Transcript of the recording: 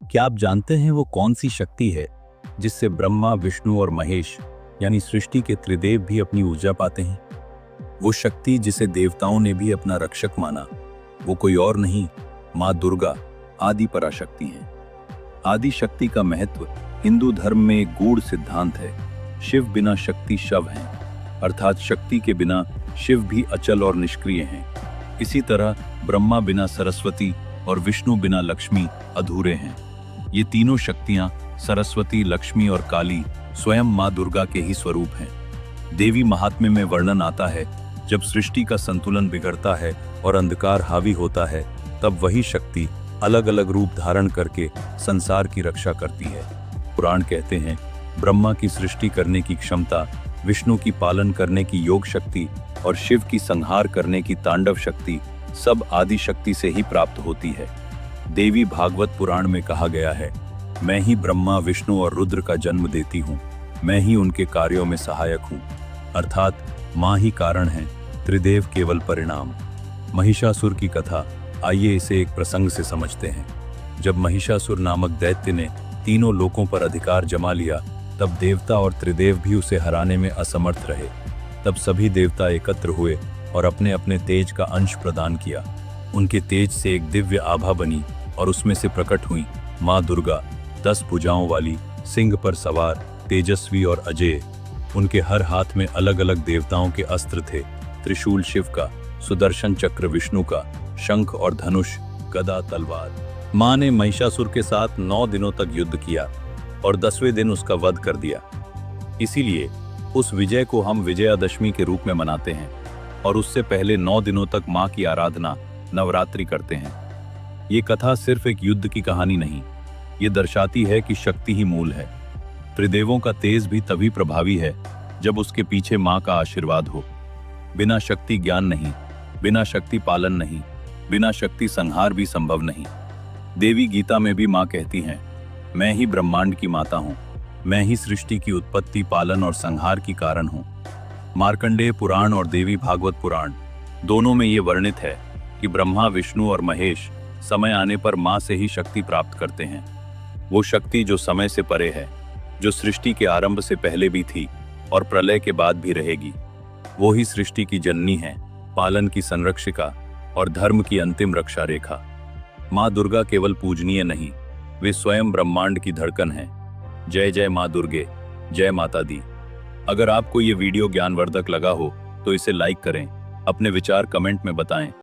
क्या आप जानते हैं वो कौन सी शक्ति है जिससे ब्रह्मा, विष्णु और महेश यानी सृष्टि के त्रिदेव भी अपनी ऊर्जा पाते हैं? वो शक्ति जिसे देवताओं ने भी अपना रक्षक माना, वो कोई और नहीं, माँ दुर्गा आदि पराशक्ति है। आदि शक्ति का महत्व हिंदू धर्म में एक गूढ़ सिद्धांत है। शिव बिना शक्ति शव हैं, अर्थात शक्ति के बिना शिव भी अचल और निष्क्रिय हैं। इसी तरह ब्रह्मा बिना सरस्वती और विष्णु बिना लक्ष्मी अधूरे हैं। ये तीनों शक्तियां सरस्वती, लक्ष्मी और काली स्वयं माँ दुर्गा के ही स्वरूप हैं। देवी महात्म्य में वर्णन आता है, जब सृष्टि का संतुलन बिगड़ता है और अंधकार हावी होता है, तब वही शक्ति अलग अलग रूप धारण करके संसार की रक्षा करती है। पुराण कहते हैं, ब्रह्मा की सृष्टि करने की क्षमता, विष्णु की पालन करने की योग शक्ति और शिव की संहार करने की तांडव शक्ति सब आदि शक्ति से ही प्राप्त होती है। देवी भागवत पुराण में कहा गया है, मैं ही ब्रह्मा, विष्णु और रुद्र का जन्म देती हूँ, मैं ही उनके कार्यों में सहायक हूँ। अर्थात माँ ही कारण है, त्रिदेव केवल परिणाम। महिषासुर की कथा, आइए इसे एक प्रसंग से समझते हैं। जब महिषासुर नामक दैत्य ने तीनों लोकों पर अधिकार जमा लिया, तब देवता और त्रिदेव भी उसे हराने में असमर्थ रहे। तब सभी देवता एकत्र हुए और अपने अपने तेज का अंश प्रदान किया। उनके तेज से एक दिव्य आभा बनी और उसमें से प्रकट हुई माँ दुर्गा, 10 भुजाओं वाली, सिंह पर सवार, तेजस्वी और अजेय। उनके हर हाथ में अलग अलग देवताओं के अस्त्र थे। त्रिशूल शिव का, सुदर्शन चक्र विष्णु का, शंख और धनुष, गदा, तलवार। माँ ने महिषासुर के साथ 9 दिनों तक युद्ध किया और 10वें दिन उसका वध कर दिया। इसीलिए उस विजय को हम विजयादशमी के रूप में मनाते हैं और उससे पहले 9 दिनों तक माँ की आराधना, नवरात्रि करते हैं। ये कथा सिर्फ एक युद्ध की कहानी नहीं, ये दर्शाती है कि शक्ति ही मूल है। त्रिदेवों का तेज भी तभी प्रभावी है जब उसके पीछे माँ का आशीर्वाद हो। बिना शक्ति ज्ञान नहीं, बिना शक्ति पालन नहीं, बिना शक्ति संहार भी संभव नहीं। देवी गीता में भी माँ कहती हैं, मैं ही ब्रह्मांड की माता हूँ, मैं ही सृष्टि की उत्पत्ति, पालन और संहार की कारण हूँ। मार्कंडेय पुराण और देवी भागवत पुराण दोनों में ये वर्णित है कि ब्रह्मा, विष्णु और महेश समय आने पर माँ से ही शक्ति प्राप्त करते हैं। वो शक्ति जो समय से परे है, जो सृष्टि के आरंभ से पहले भी थी और प्रलय के बाद भी रहेगी। वो ही सृष्टि की जननी है, पालन की संरक्षिका और धर्म की अंतिम रक्षा रेखा। माँ दुर्गा केवल पूजनीय नहीं, वे स्वयं ब्रह्मांड की धड़कन है। जय जय माँ दुर्गे, जय माता दी। अगर आपको ये वीडियो ज्ञानवर्धक लगा हो तो इसे लाइक करें, अपने विचार कमेंट में बताएं।